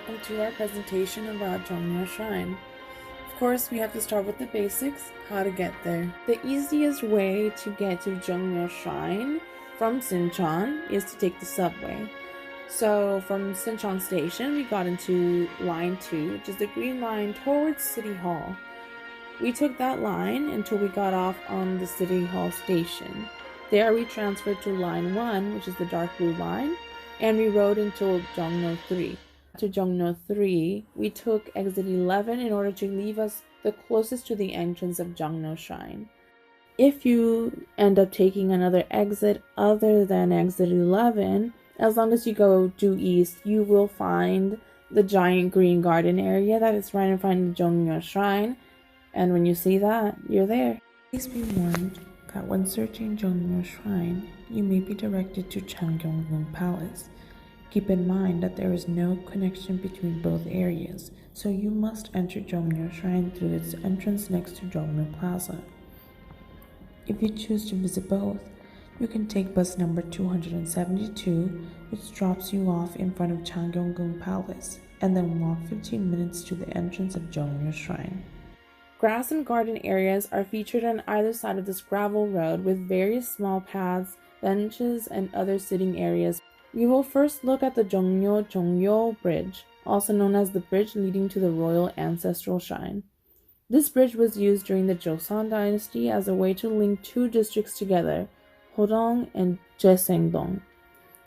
welcome to our presentation about Jongmyo Shrine. Of course, we have to start with the basics, how to get there. The easiest way to get to Jongmyo Shrine from Sinchon is to take the subway. So from Sinchon Station, we got into line 2, which is the green line towards City Hall. We took that line until we got off on the City Hall station. There we transferred to line 1, which is the dark blue line, and we rode until Jongmyo 3. To Jongmyo 3, we took exit 11 in order to leave us the closest to the entrance of Jongmyo Shrine. If you end up taking another exit other than exit 11, as long as you go due east, you will find the giant green garden area that is right in front of Jongmyo Shrine, and when you see that, you're there. Please be warned that when searching Jongmyo Shrine, you may be directed to Changgyeonggung Palace. Keep in mind that there is no connection between both areas, so you must enter Jongmyo Shrine through its entrance next to Jongmyo Plaza. If you choose to visit both, you can take bus number 272, which drops you off in front of Changgyeonggung Palace, and then walk 15 minutes to the entrance of Jongmyo Shrine. Grass and garden areas are featured on either side of this gravel road with various small paths, benches, and other sitting areas. We will first look at the Jongmyo Bridge, also known as the bridge leading to the Royal Ancestral Shrine. This bridge was used during the Joseon dynasty as a way to link two districts together, Hodong and Jaesengdong.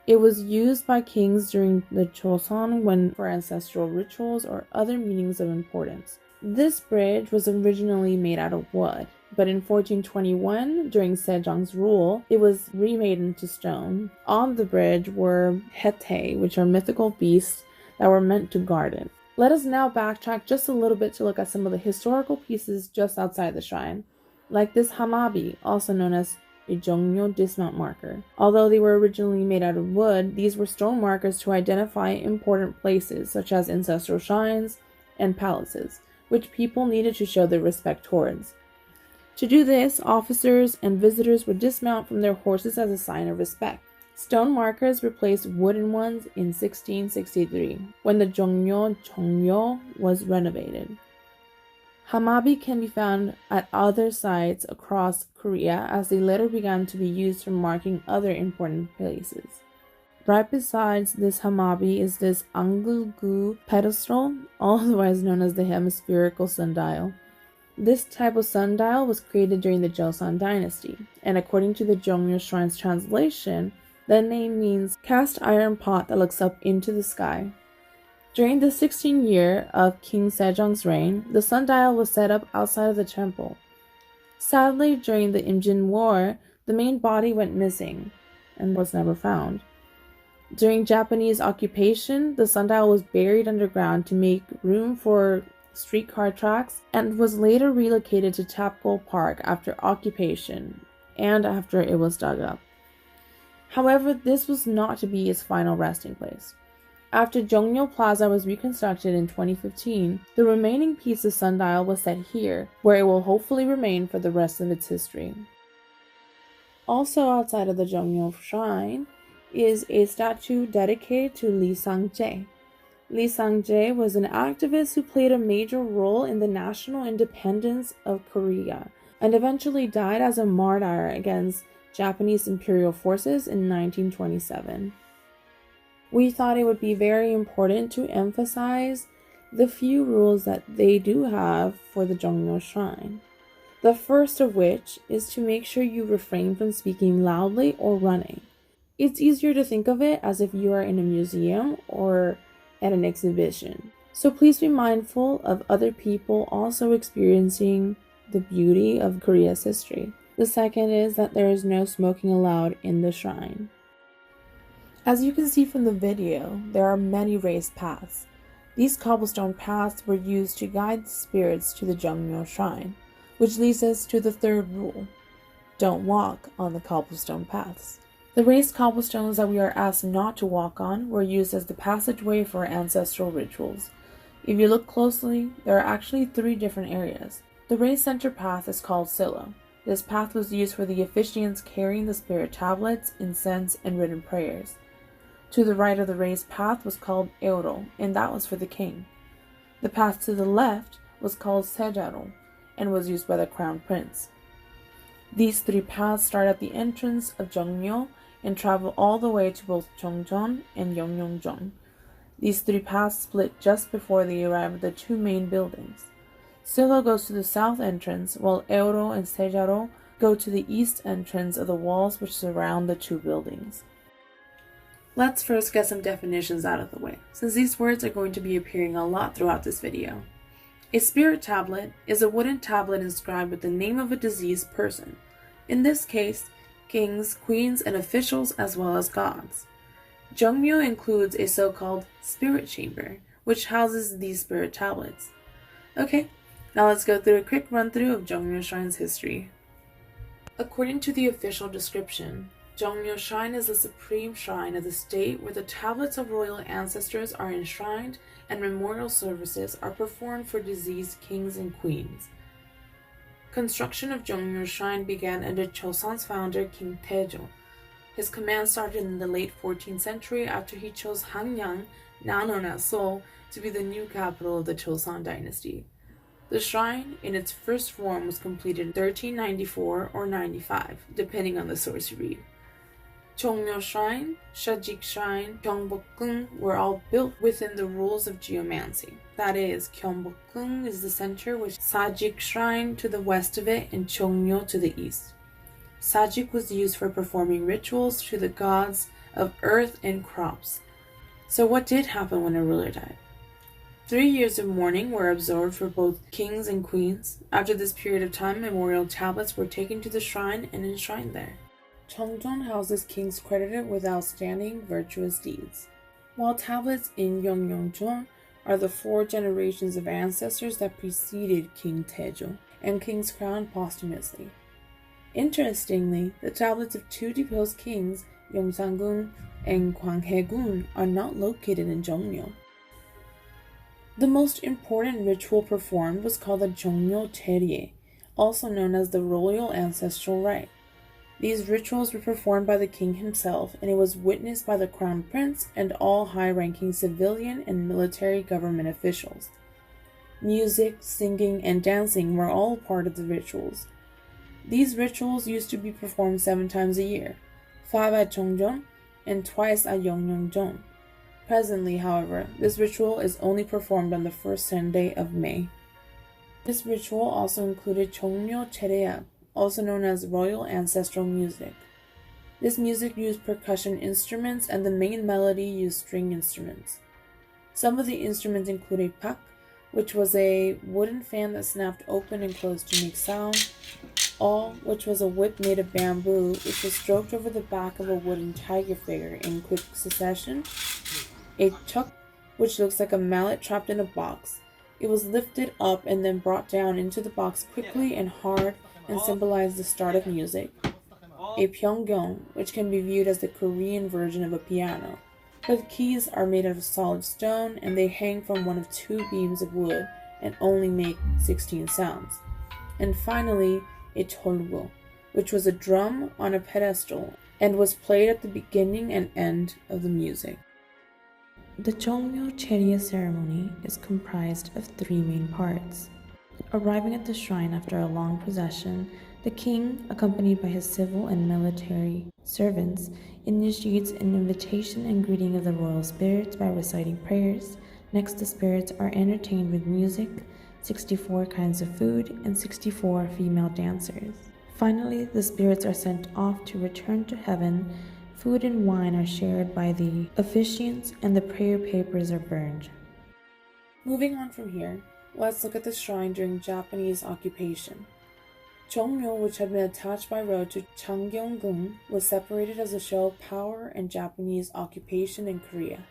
It was used by kings during the Joseon for ancestral rituals or other meetings of importance. This bridge was originally made out of wood, but in 1421, during Sejong's rule, it was remade into stone. On the bridge were hete, which are mythical beasts that were meant to guard it. Let us now backtrack just a little bit to look at some of the historical pieces just outside the shrine, like this hamabi, also known as a Jongmyo dismount marker. Although they were originally made out of wood, these were stone markers to identify important places, such as ancestral shrines and palaces, which people needed to show their respect towards. To do this, officers and visitors would dismount from their horses as a sign of respect. Stone markers replaced wooden ones in 1663, when the Jongmyo was renovated. Hamabi can be found at other sites across Korea, as they later began to be used for marking other important places. Right besides this hamabi is this angulgu pedestal, otherwise known as the hemispherical sundial. This type of sundial was created during the Joseon dynasty, and according to the Jongmyo Shrine's translation, the name means cast iron pot that looks up into the sky. During the 16th year of King Sejong's reign, the sundial was set up outside of the temple. Sadly, during the Imjin War, the main body went missing and was never found. During Japanese occupation, the sundial was buried underground to make room for streetcar tracks and was later relocated to Tapgol Park after occupation and after it was dug up. However, this was not to be its final resting place. After Jongmyo Plaza was reconstructed in 2015, the remaining piece of sundial was set here, where it will hopefully remain for the rest of its history. Also outside of the Jongmyo Shrine is a statue dedicated to Lee Sang-jae. Lee Sang-jae was an activist who played a major role in the national independence of Korea and eventually died as a martyr against Japanese imperial forces in 1927. We thought it would be very important to emphasize the few rules that they do have for the Jongmyo Shrine. The first of which is to make sure you refrain from speaking loudly or running. It's easier to think of it as if you are in a museum or at an exhibition. So please be mindful of other people also experiencing the beauty of Korea's history. The second is that there is no smoking allowed in the shrine. As you can see from the video, there are many raised paths. These cobblestone paths were used to guide the spirits to the Jongmyo Shrine, which leads us to the third rule: don't walk on the cobblestone paths. The raised cobblestones that we are asked not to walk on were used as the passageway for ancestral rituals. If you look closely, there are actually 3 different areas. The raised center path is called Silo. This path was used for the officiants carrying the spirit tablets, incense, and written prayers. To the right of the raised path was called Euro, and that was for the king. The path to the left was called Sejaro, and was used by the crown prince. These three paths start at the entrance of Jongmyo and travel all the way to both Jongjeon and Yeongnyeongjeon. These three paths split just before they arrive at the two main buildings. Silo goes to the south entrance, while Euro and Sejaro go to the east entrance of the walls which surround the two buildings. Let's first get some definitions out of the way, since these words are going to be appearing a lot throughout this video. A spirit tablet is a wooden tablet inscribed with the name of a deceased person. In this case, kings, queens, and officials as well as gods. Jongmyo includes a so-called spirit chamber, which houses these spirit tablets. Okay, now let's go through a quick run-through of Jongmyo Shrine's history. According to the official description, Jongmyo Shrine is the supreme shrine of the state where the tablets of royal ancestors are enshrined and memorial services are performed for deceased kings and queens. Construction of Jongmyo Shrine began under Chosun's founder King Taejo. His command started in the late 14th century after he chose Hanyang, now known as Seoul, to be the new capital of the Chosun dynasty. The shrine, in its first form, was completed in 1394 or 95, depending on the source you read. Jongmyo Shrine, Sajik Shrine, Gyeongbokgung were all built within the rules of geomancy. That is, Gyeongbokgung is the center, with Sajik Shrine to the west of it and Jongmyo to the east. Sajik was used for performing rituals to the gods of earth and crops. So what did happen when a ruler died? 3 years of mourning were observed for both kings and queens. After this period of time, memorial tablets were taken to the shrine and enshrined there. Jongjeon houses kings credited with outstanding virtuous deeds, while tablets in Yeongnyeongjeon are the 4 generations of ancestors that preceded King Taejo and kings crowned posthumously. Interestingly, the tablets of 2 deposed kings, Yongsan-gun and Gwanghae-gun, are not located in Jongmyo. The most important ritual performed was called the Jongmyo Cherie, also known as the royal ancestral rite. These rituals were performed by the king himself, and it was witnessed by the crown prince and all high-ranking civilian and military government officials. Music, singing, and dancing were all part of the rituals. These rituals used to be performed 7 times a year, 5 at Jongjeon and twice at Yeongnyeongjeon. Presently, however, this ritual is only performed on the first Sunday of May. This ritual also included Jongmyo Chereak, also known as royal ancestral music. This music used percussion instruments, and the main melody used string instruments. Some of the instruments included pak, which was a wooden fan that snapped open and closed to make sound, all, which was a whip made of bamboo, which was stroked over the back of a wooden tiger figure in quick succession, a chuk, which looks like a mallet trapped in a box. It was lifted up and then brought down into the box quickly and hard and symbolized the start of music. A pyongyong, which can be viewed as the Korean version of a piano. The keys are made out of solid stone and they hang from one of 2 beams of wood and only make 16 sounds. And finally, a tolwo, which was a drum on a pedestal and was played at the beginning and end of the music. The Jongmyo Cherie ceremony is comprised of 3 main parts. Arriving at the shrine after a long procession, the king, accompanied by his civil and military servants, initiates an invitation and greeting of the royal spirits by reciting prayers. Next, the spirits are entertained with music, 64 kinds of food, and 64 female dancers. Finally, the spirits are sent off to return to heaven. Food and wine are shared by the officiants, and the prayer papers are burned. Moving on from here, let's look at the shrine during Japanese occupation. Jongmyo, which had been attached by road to Changgyeong-gung, was separated as a show of power and Japanese occupation in Korea.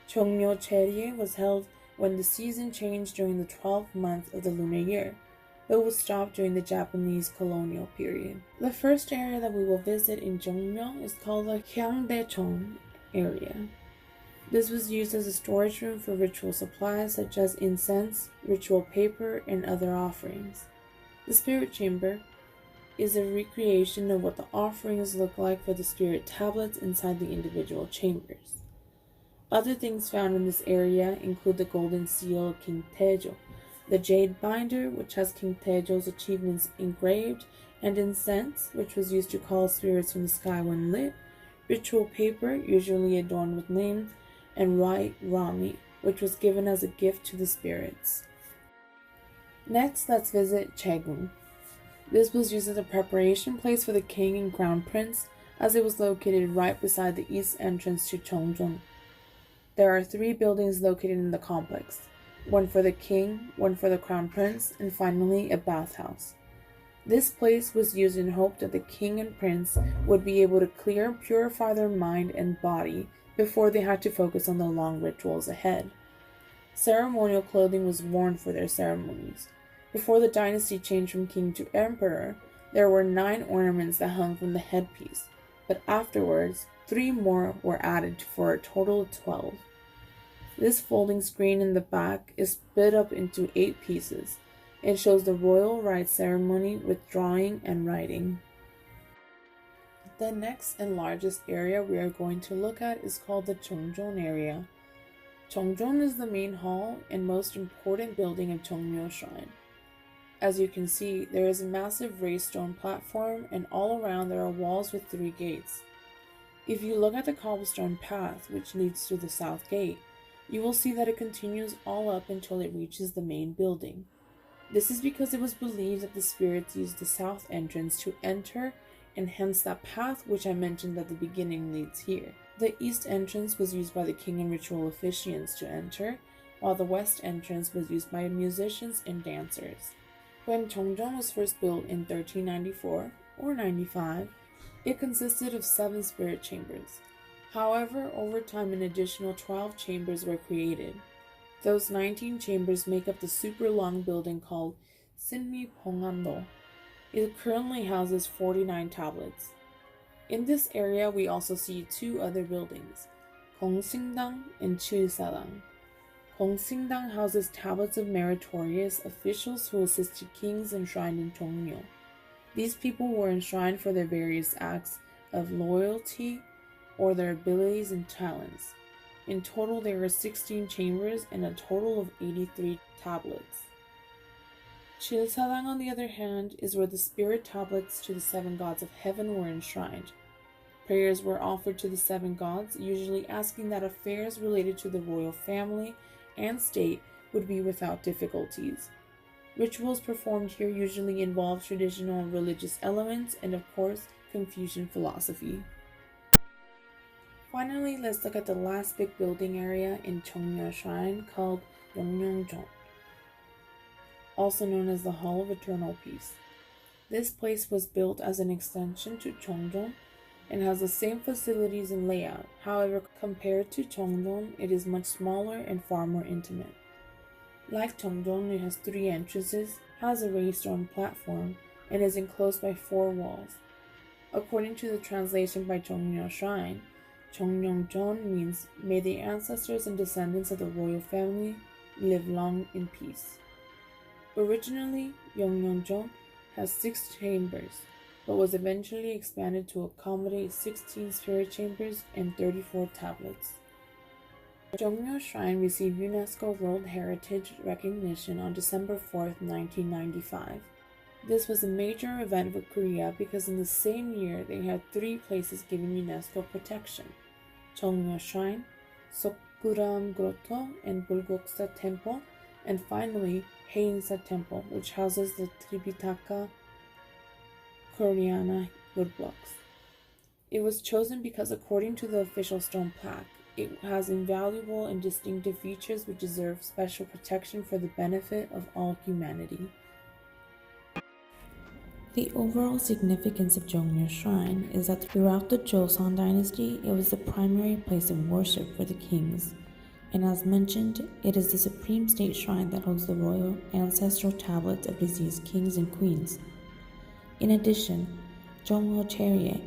Jongmyo Cherie was held when the season changed during the 12th month of the lunar year, but was stopped during the Japanese colonial period. The first area that we will visit in Jongmyo is called the Hyangdaecheon area. This was used as a storage room for ritual supplies such as incense, ritual paper, and other offerings. The spirit chamber, is a recreation of what the offerings look like for the spirit tablets inside the individual chambers. Other things found in this area include the golden seal of King Taejo, the jade binder, which has King Taejo's achievements engraved, and incense, which was used to call spirits from the sky when lit, ritual paper, usually adorned with names, and white rami, which was given as a gift to the spirits. Next, let's visit Chaegung. This was used as a preparation place for the king and crown prince, as it was located right beside the east entrance to Cheongjeong. There are 3 buildings located in the complex, one for the king, one for the crown prince, and finally a bathhouse. This place was used in hope that the king and prince would be able to clear and purify their mind and body before they had to focus on the long rituals ahead. Ceremonial clothing was worn for their ceremonies. Before the dynasty changed from king to emperor, there were 9 ornaments that hung from the headpiece, but afterwards, 3 more were added for a total of 12. This folding screen in the back is split up into 8 pieces. It shows the royal rites ceremony with drawing and writing. The next and largest area we are going to look at is called the Jongjeon area. Jongjeon is the main hall and most important building of Jongmyo Shrine. As you can see, there is a massive raised stone platform, and all around there are walls with 3 gates. If you look at the cobblestone path which leads to the south gate, you will see that it continues all up until it reaches the main building. This is because it was believed that the spirits used the south entrance to enter, and hence that path which I mentioned at the beginning leads here. The east entrance was used by the king and ritual officiants to enter, while the west entrance was used by musicians and dancers. When Jongjeon was first built in 1394 or 95, it consisted of 7 spirit chambers. However, over time an additional 12 chambers were created. Those 19 chambers make up the super long building called Sinmi Pongando. It currently houses 49 tablets. In this area we also see 2 other buildings, Gongsingdang and Chilsadang. Gongsingdang houses tablets of meritorious officials who assisted kings enshrined in Jongmyo. These people were enshrined for their various acts of loyalty or their abilities and talents. In total, there are 16 chambers and a total of 83 tablets. Chilsadang, on the other hand, is where the spirit tablets to the 7 gods of heaven were enshrined. Prayers were offered to the 7 gods, usually asking that affairs related to the royal family and state would be without difficulties. Rituals performed here usually involve traditional religious elements and, of course, Confucian philosophy. Finally, let's look at the last big building area in Jongmyo Shrine called Yongmyo, also known as the Hall of Eternal Peace. This place was built as an extension to Jongjeon and has the same facilities and layout. However, compared to Jongjeon, it is much smaller and far more intimate. Like Jongjeon, it has 3 entrances, has a raised stone platform, and is enclosed by 4 walls. According to the translation by Jongmyo Shrine, Jongmyo means, "May the ancestors and descendants of the royal family live long in peace." Originally, Jongmyo has 6 chambers, but was eventually expanded to accommodate 16 spirit chambers and 34 tablets. Jongmyo Shrine received UNESCO World Heritage recognition on December 4th, 1995. This was a major event for Korea because in the same year they had 3 places given UNESCO protection: Jongmyo Shrine, Sokguram Grotto and Bulguksa Temple, and finally Haeinsa Temple, which houses the Tripitaka Koreana woodblocks. It was chosen because, according to the official stone plaque, it has invaluable and distinctive features which deserve special protection for the benefit of all humanity. The overall significance of Jongmyo Shrine is that throughout the Joseon dynasty, it was the primary place of worship for the kings. And as mentioned, it is the supreme state shrine that holds the royal ancestral tablets of deceased kings and queens. In addition, Jongmyo Chariot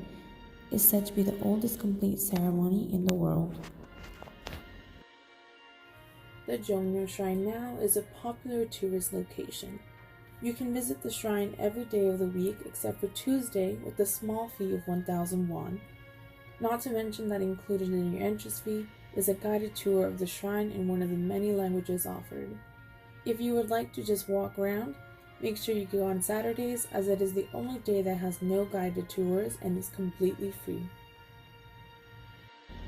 is said to be the oldest complete ceremony in the world. The Jongmyo Shrine now is a popular tourist location. You can visit the shrine every day of the week except for Tuesday with a small fee of 1,000 won. Not to mention that included in your entrance fee is a guided tour of the shrine in one of the many languages offered. If you would like to just walk around, make sure you go on Saturdays as it is the only day that has no guided tours and is completely free.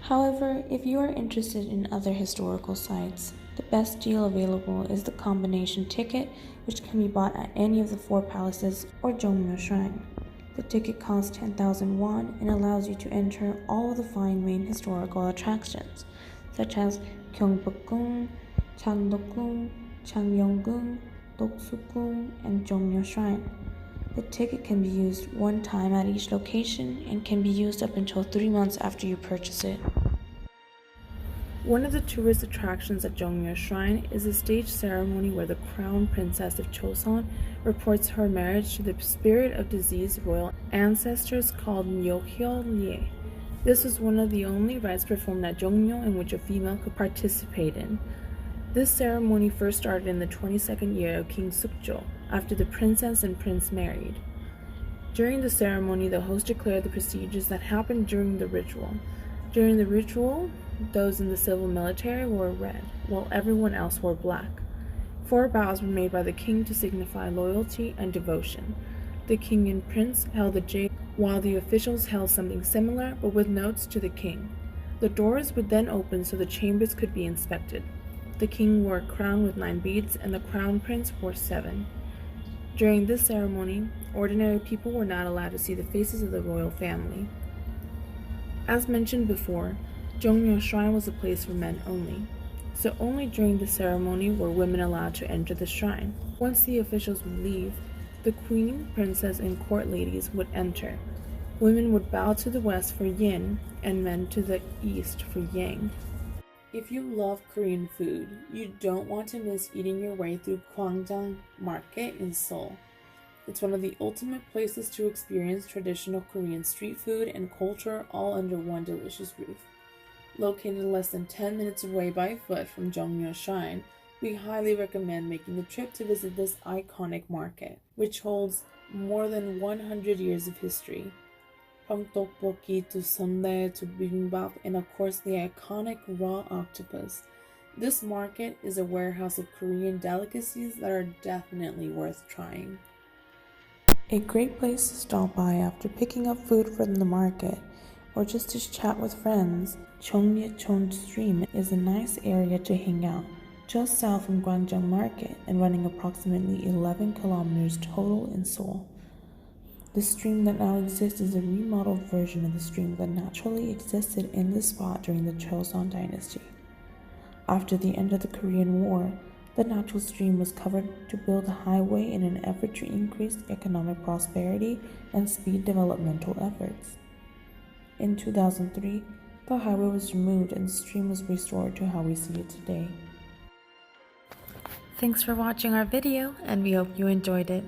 However, if you are interested in other historical sites, the best deal available is the combination ticket, which can be bought at any of the 4 palaces or Jongmyo Shrine. The ticket costs 10,000 won and allows you to enter all of the 5 main historical attractions, such as Gyeongbokgung, Changdeokgung, Changnyeonggung, Doksugung, and Jongmyo Shrine. The ticket can be used one time at each location and can be used up until 3 months after you purchase it. One of the tourist attractions at Jongmyo Shrine is a stage ceremony where the crown princess of Choson reports her marriage to the spirit of deceased royal ancestors called Myohyo Lie. This was one of the only rites performed at Jongmyo in which a female could participate in. This ceremony first started in the 22nd year of King Sukjo, after the princess and prince married. During the ceremony, the host declared the procedures that happened during the ritual. During the ritual, those in the civil military wore red, while everyone else wore black. 4 bows were made by the king to signify loyalty and devotion. The king and prince held the jade, while the officials held something similar, but with notes to the king. The doors would then open so the chambers could be inspected. The king wore a crown with 9 beads, and the crown prince wore 7. During this ceremony, ordinary people were not allowed to see the faces of the royal family. As mentioned before, Jongmyo Shrine was a place for men only, so only during the ceremony were women allowed to enter the shrine. Once the officials would leave, the queen, princess, and court ladies would enter. Women would bow to the west for yin, and men to the east for yang. If you love Korean food, you don't want to miss eating your way through Gwangjang Market in Seoul. It's one of the ultimate places to experience traditional Korean street food and culture all under one delicious roof. Located less than 10 minutes away by foot from Jongmyo Shrine, we highly recommend making the trip to visit this iconic market, which holds more than 100 years of history. From tteokbokki to sundae to bibimbap, and of course the iconic raw octopus. This market is a warehouse of Korean delicacies that are definitely worth trying. A great place to stop by after picking up food from the market, or just to chat with friends, Jongmyo Stream is a nice area to hang out, just south from Gwangjang Market and running approximately 11 kilometers total in Seoul. The stream that now exists is a remodeled version of the stream that naturally existed in this spot during the Choson dynasty. After the end of the Korean War, the natural stream was covered to build a highway in an effort to increase economic prosperity and speed developmental efforts. In 2003, the highway was removed and the stream was restored to how we see it today. Thanks for watching our video, and we hope you enjoyed it.